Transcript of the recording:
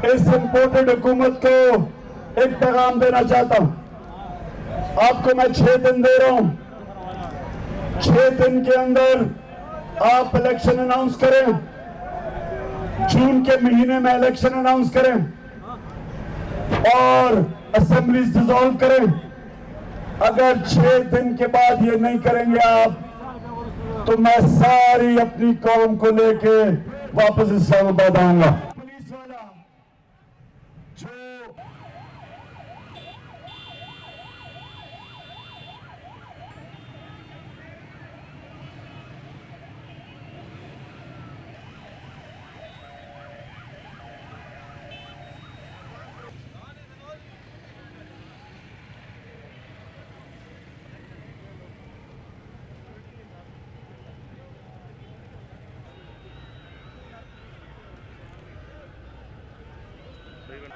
इस इम्पोर्टेड हुकूमत को एक पैगाम देना चाहता हूं। आपको मैं 6 दिन दे रहा हूं। 6 दिन के अंदर आप इलेक्शन अनाउंस करें। जून के महीने में इलेक्शन अनाउंस करें और असेंबलीज डिसॉल्व करें। अगर 6 दिन के बाद ये नहीं करेंगे आप, तो मैं सारी अपनी कौम को लेके वापस इस्लामाबाद आऊंगा। पुलिस वाला जो Even